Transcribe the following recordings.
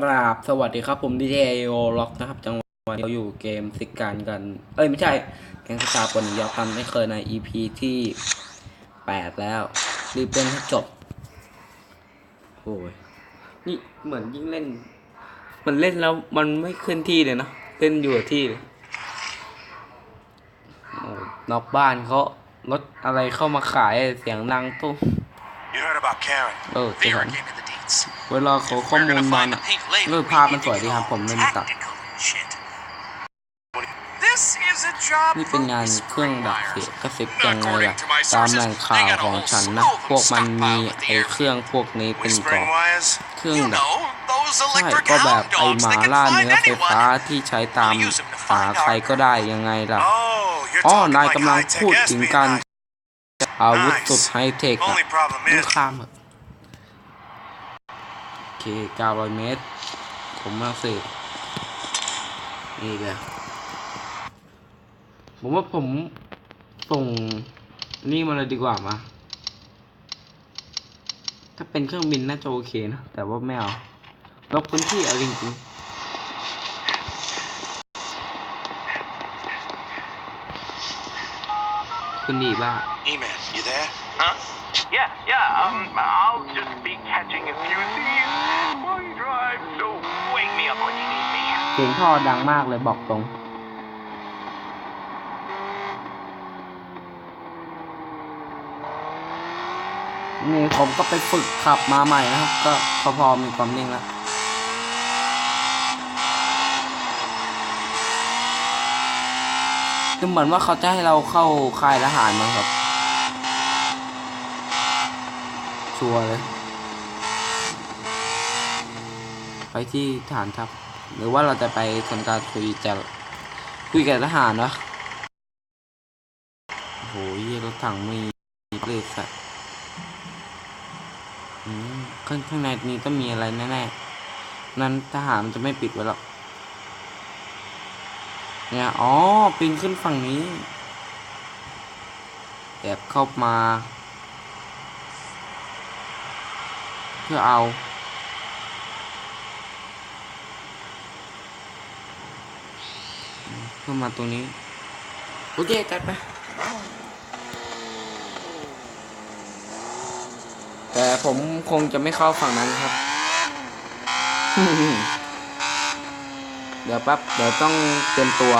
ราบสวัสดีครับผม DYR ล็อกนะครับจังหวะเราอยู่เกมซิกการกันไม่ใช่แกงสตาร์ปนยอกันไม่เคยใน EP ที่8แล้วรีบเล่นให้จบโอ้ยนี่เหมือนยิ่งเล่นมันเล่นแล้วมันไม่ขึ้นที่เลยนะเล่นอยู่ที่เลยนอกบ้านเขารถอะไรเข้ามาขายเสียงดังตุ้มใช่ครับเวลาเขาข้อมูลมันภาพมันสวยดีครับผมเล่นตัดนี่เป็นงานเครื่องดักเสียงกระซิบยังไงล่ะตามแหล่งข่าวของฉันนะพวกมันมีไอเครื่องพวกนี้เป็นกล่องเครื่องดักใช่ก็แบบไอหมาล่าเนื้อไฟฟ้าที่ใช้ตามหาใครก็ได้ยังไงล่ะนายกำลังพูดถึงการอาวุธสุดไฮเทคอะต้องข้ามโอเค900 เมตรผมมาสินี่เลยผมว่าผมส่งนี่มาเลยดีกว่ามาถ้าเป็นเครื่องบินน่าจะโอเคนะแต่ว่าไม่เอาลบพื้นที่เอาจริงๆคุณดีบ้าE-man, you there? Huh? Yeah. I'll just be catching a few thieves while you drive, so wake me up when you need me. เสียงท่อดังมากเลยบอกตรงนี่ผมก็ไปฝึกขับมาใหม่นะครับก็พอมีความนิ่งแล้วคือเหมือนว่าเขาจะให้เราเข้าค่ายทหารมั้งครับชัวร์เลยไปที่ฐานทัพหรือว่าเราจะไปทำการคุยกับทหารวะโอ้โหรถถังมีเลยสัตว์ข้างในนี้ต้องมีอะไรแน่ๆนั้นทหารมันจะไม่ปิดไว้หรอกเนี่ยปีนขึ้นฝั่งนี้แอบเข้ามาเพื่อเอาเข้ามาตรงนี้โอเคจัดไปแต่ผมคงจะไม่เข้าฝั่งนั้นครับ เดี๋ยวต้องเตรียมตัว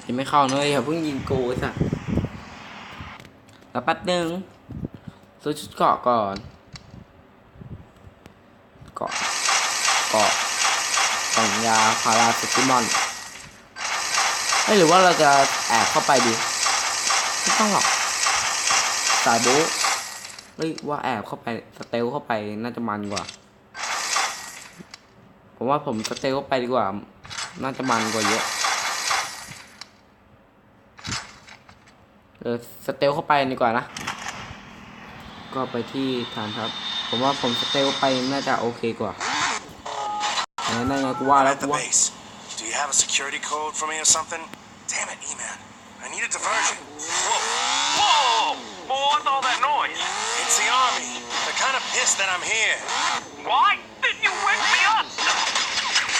ยังไม่เข้าเลยเพิ่งยิงกูสักแล้วแป๊บนึงซื้อชุดเกราะก่อนเกราะกล่องยาพาราเซตามอลหรือว่าเราจะแอบเข้าไปดีไม่ต้องหรอกสายบู๊ว่าแอบเข้าไปสเตลเข้าไปน่าจะมันกว่าผมว่าผมสเตลเข้าไปดีกว่าน่าจะมันกว่าเยอะสเตลเข้าไปดีกว่านะก็ไปที่ฐานครับผมว่าผมสเตลไปน่าจะโอเคกว่านั่นไงกูว่าแล้วกูว่า Do you have a security code for me or something? Damn it, E-man. I need a diversion. Whoa! What's all that noise? It's the army. They're kind of pissed that I'm here. Why didn't you wake me up?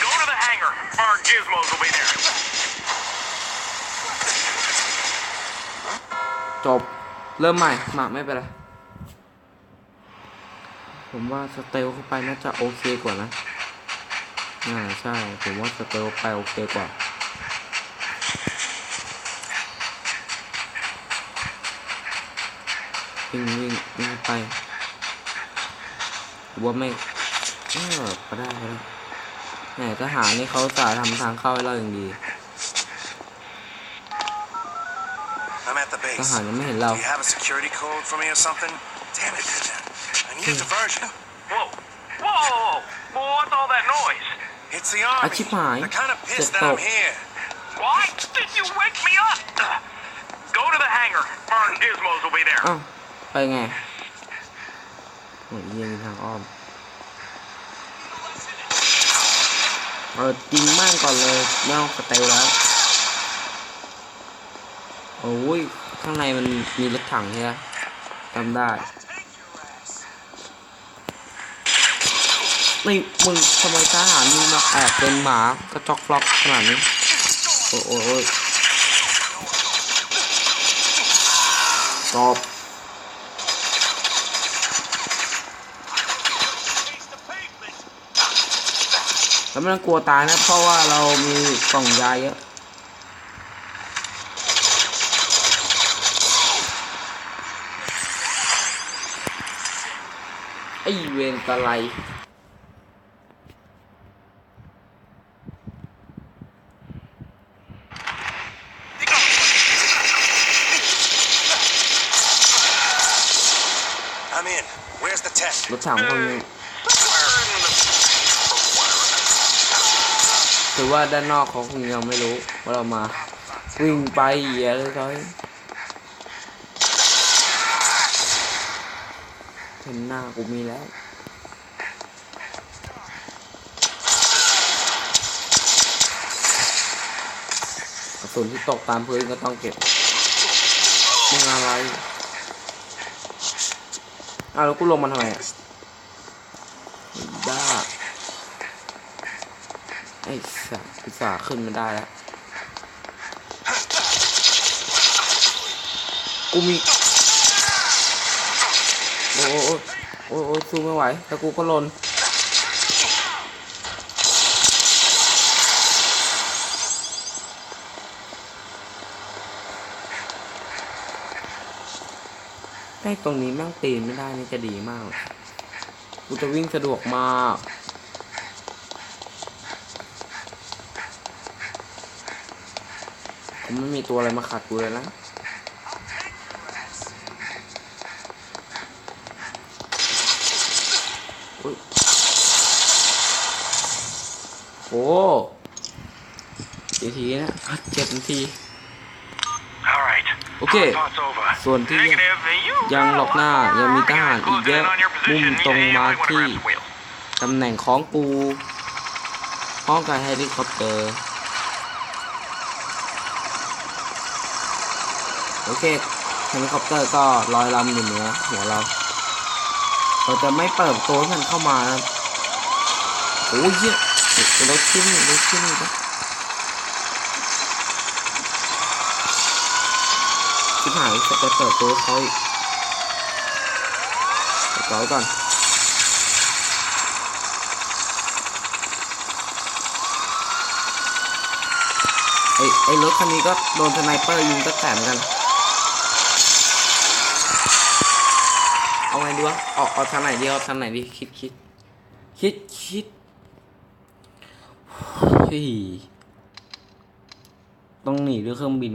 Go to the hangar. Our gizmos will be there. จบเริ่มใหม่ไม่เป็นไรผมว่าสเตลเข้าไปน่าจะโอเคกว่านะใช่ผมว่าสเตลไปโอเคกว่าวิ่งไปว่าไม่ก็ได้ทหารนี่เขาจะทำทางเข้าให้เราอย่างดีทหารยังไม่เห็นเรา Do you have a security code for me or something? Damn it, I need a diversion. Whoa! What's all that noise? It's the army. They're kind of pissed that I'm here. Why didn't you wake me up? Go to the hangar. Our gizmos will be there. ไปไงยิงทางอ้อมยิงม่านก่อนเลยไม่ต้องสเตลแล้วโอ้ยข้างในมันมีรถถังใช่ไหมจำได้ นี่มึงทำไมทหารมึงมาแอบเป็นหมากระจอกล็อกขนาดนี้โอ้ยตอบแล้วไม่ต้องกลัวตายนะเพราะว่าเรามีกล่องยาเยอะไอเวนตะไลรถถังพวกนี้ถือว่าด้านนอกเขาคงยังไม่รู้ว่าเรามาวิ่งไปอะไรเห็นหน้ากูมีแล้วกระสุนที่ตกตามพื้นก็ต้องเก็บมึงอะไรแล้วกูลงมาทำไมบ้าไอ้สัสพิซซ่าขึ้นมาได้แล้วกูมีโอ้สู้ไม่ไหวแต่กูก็ลนได้ตรงนี้แม่งตีนไม่ได้นี่จะดีมากกูจะวิ่งสะดวกมากผมไม่มีตัวอะไรมาขัดกูเลยนะโอ้กี่ทีนะ7 นาทีโอเคส่วนที่ยังหลบหน้ายังมีทหารอีกเยอะมุ่งตรงมาที่ตำแหน่งของกูห้องการเฮลิคอปเตอร์โอเคเฮลิคอปเตอร์ก็ลอยลำอยู่เหนือหัวเราจะไม่เปิดตัวมันเข้ามาโอ้ยเยอะรถขึ้นนะที่หายจะเปิดตัวเขาอีกต่อก่อนไอ้รถคันนี้ก็โดนสไนเปอร์ยิงก็แตกเหมือนกันเอาไงดีวะเอาทางไหนดีคิดต้องหนีด้วยเครื่องบิน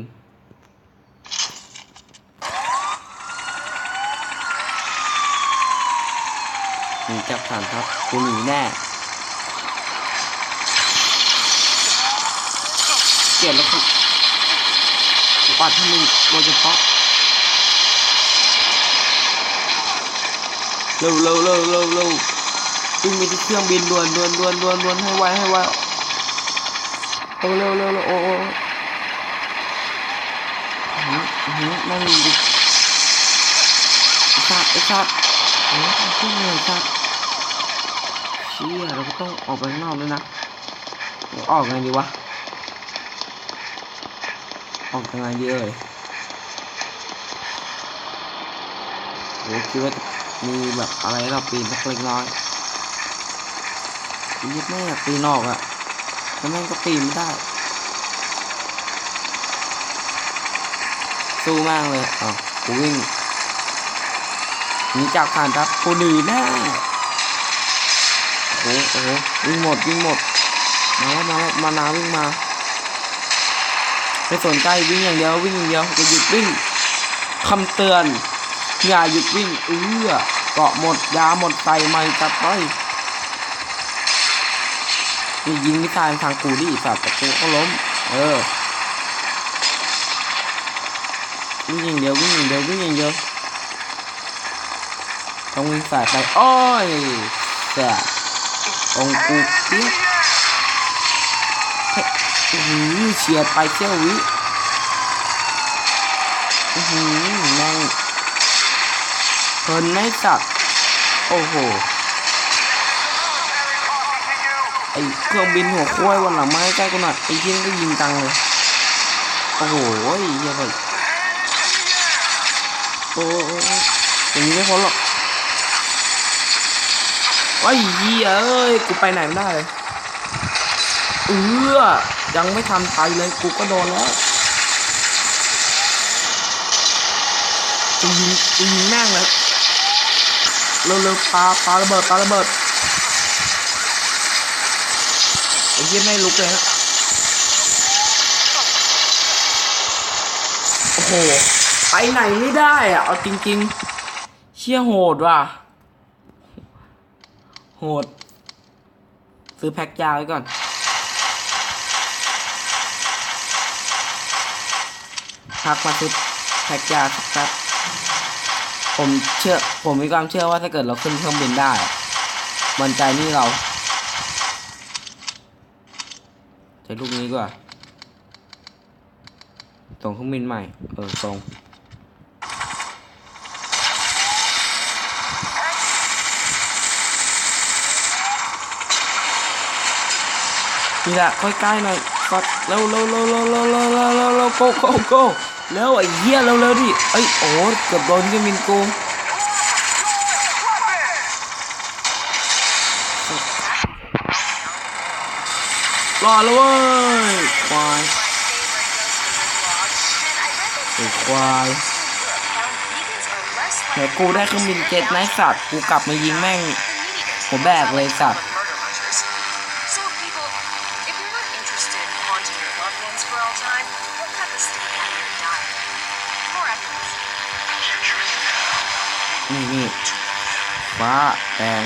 หนีจากฐานทัพกูหนีแน่เกลียดแล้วกูปัดให้มึงโดยเฉพาะเร็ววิ่งไปที่เครื่องบินด่วนให้ไวเร็วโอ้นั่งดิไอ้สัตว์ขึ้นเลยสัตว์เชี่ยเราก็ต้องออกไปข้างนอกด้วยนะออกไงดีวะออกยังไงดีโอ้คิดว่ามีแบบอะไรเราปีนสักเล็กน้อยยึดแม่ปีนออกอะแล้วแม่งก็ปีนไม่ได้สู้มากเลยกูวิ่งหนีจากฐานทัพกูหนีแน่โอ้วิ่งหมดมานาวิ่งมาไม่สนใจวิ่งอย่างเดียวจะหยุดวิ่งคำเตือนอย่าหยุดวิ่งเกาะหมดยาหมดไตไม่จัดไปนี่ยิงมิสไซล์ทางกูดิสัตว์แต่กูก็ล้มวิ่งอย่างเดียวต้องวิ่งสายไปโอ้ยแต่องกูเตี้ยเฉียดไปเที่ยววิแม่งเพลินไม่สัตว์โอ้โห อ้เครื่องบินหัวควายวันหลังมาใกล้กูหน่อยไอ้เหี้ยก็ยิงตังเลยโอ้โหเหี้ยเลยโอ้อย่างนี้ไม่พ้นหรอกไอ้เหี้ยเอ้ยกูไปไหนไม่ได้เลยยังไม่ทันไปเลยกูก็โดนแล้วกูยิงแม่งเลยเร็วๆปาระเบิดไอ้เหี้ยไม่ลุกเลยนะโอ้โหไปไหนไม่ได้อะเอาจริงๆเชี่ยโหดว่ะโหดซื้อแพ็คยาไว้ก่อนพักมาซื้อแพ็คยาสักแป๊บผมมีความเชื่อว่าถ้าเกิดเราขึ้นเครื่องบินได้มันใจนี่เราใช้ลูกนี้ก็ส่งเครื่องบินใหม่ส่งนี่แหละค่อยใกล้หน่อยก็เร็วโก้เร็วไอ้เหี้ยเร็วดิเอ้ยโอ้เกือบโดนเครื่องบินกูรอแล้วเว้ยควายเดี๋ยวกูได้เครื่องบินเจ็ตนายสัตว์กูกลับมายิงแม่งผมแบกเลยสัตว์นี่ฟ้าแดง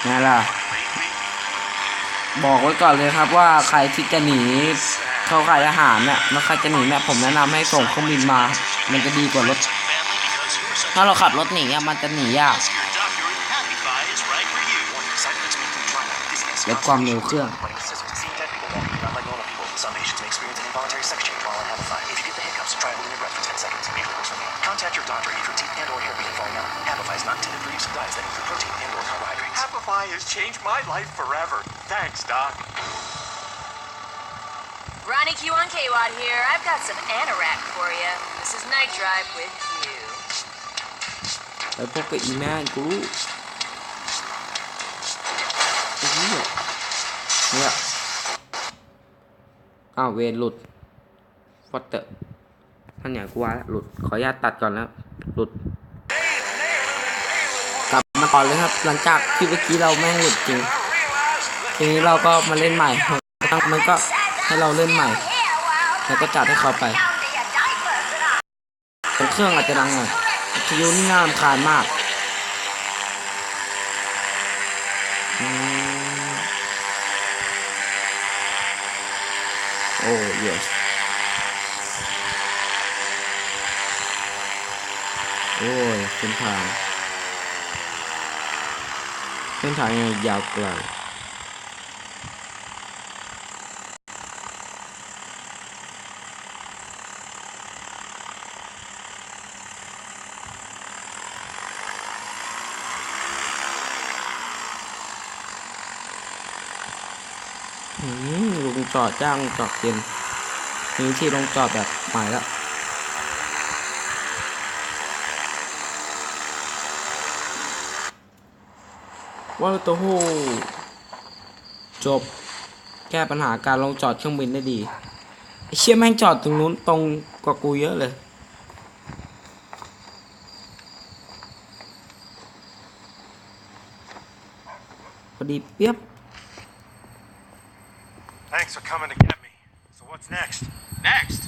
นี่ล่ะบอกไว้ก่อนเลยครับว่าใครที่จะหนีเข้าค่ายทหารเนี่ยมาใครจะหนีเนี่ยผมแนะนำให้ส่งเครื่องบินมามันจะดีกว่ารถถ้าเราขับรถหนีมันจะหนียากลดความเร็วเครื่องContact your doctor if your teeth and/or hair begin falling out. Happify is not intended for use in diets that include protein and/or carbohydrates. Happify has changed my life forever. Thanks, Doc. Ronnie Q on KWAT here. I've got some anorak for you. This is Night Drive with you. ไปพบกับอีแม่กูเนี่ยเวรหลุดฟอตเตอร์ท่านอย่างกูว่าหลุดขออนุญาตตัดก่อนแล้วหลุดกลับมาต่อเลยครับหลังจากที่เมื่อกี้เราแม่งหลุดจริงทีนี้เราก็มาเล่นใหม่มันก็ให้เราเล่นใหม่แล้วก็จัดให้เขาไปเครื่องอาจจะดังหน่อยวิทยุนี่น่ารำคาญมากโอ้ยโอ้ยเส้นทางยาวไกลลงจอดจ้างจอดเย็นมีที่ลงจอดแบบใหม่แล้วว่าตัวโหจบแก้ปัญหาการลงจอดเครื่องบินได้ดีไอ้เชี่ยแม่งจอดตรงนู้นตรงกว่ากูเยอะเลยพอดีเปียบ Thanks for coming to get me. So what's next? Next,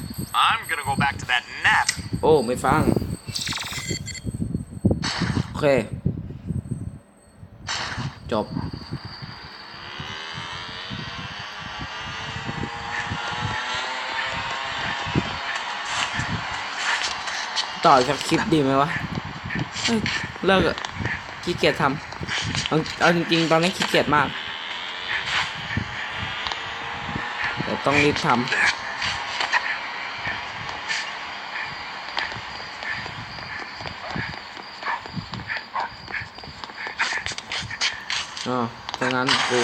I'm gonna go back to that nap. โอ้ไม่ฟังโอเคจบต่อจากคลิปดีไหมวะเลิกขี้เกียจทำเอาจริงๆตอนนี้ขี้เกียจมากแต่ต้องรีบทำ ดังนั้นกู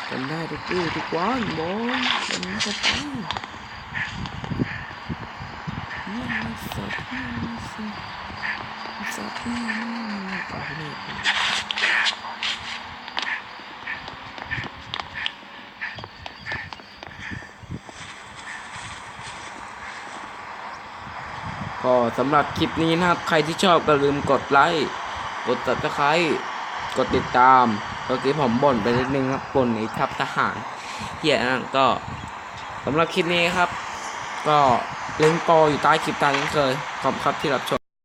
กันได้ทุกวันบอลกันเข้าไปสัตว์ก็สำหรับคลิปนี้นะครับใครที่ชอบก็ลืมกดไลค์กดSubscribeกดติดตามเมื่อกี้ผมบ่นไปนิดนึงครับบ่นไอ้ทัพทหารเหี้ยนั่นก็สำหรับคลิปนี้ครับก็ลิงก์โปรอยู่ใต้คลิปตามนี้เคยขอบคุณครับที่รับชม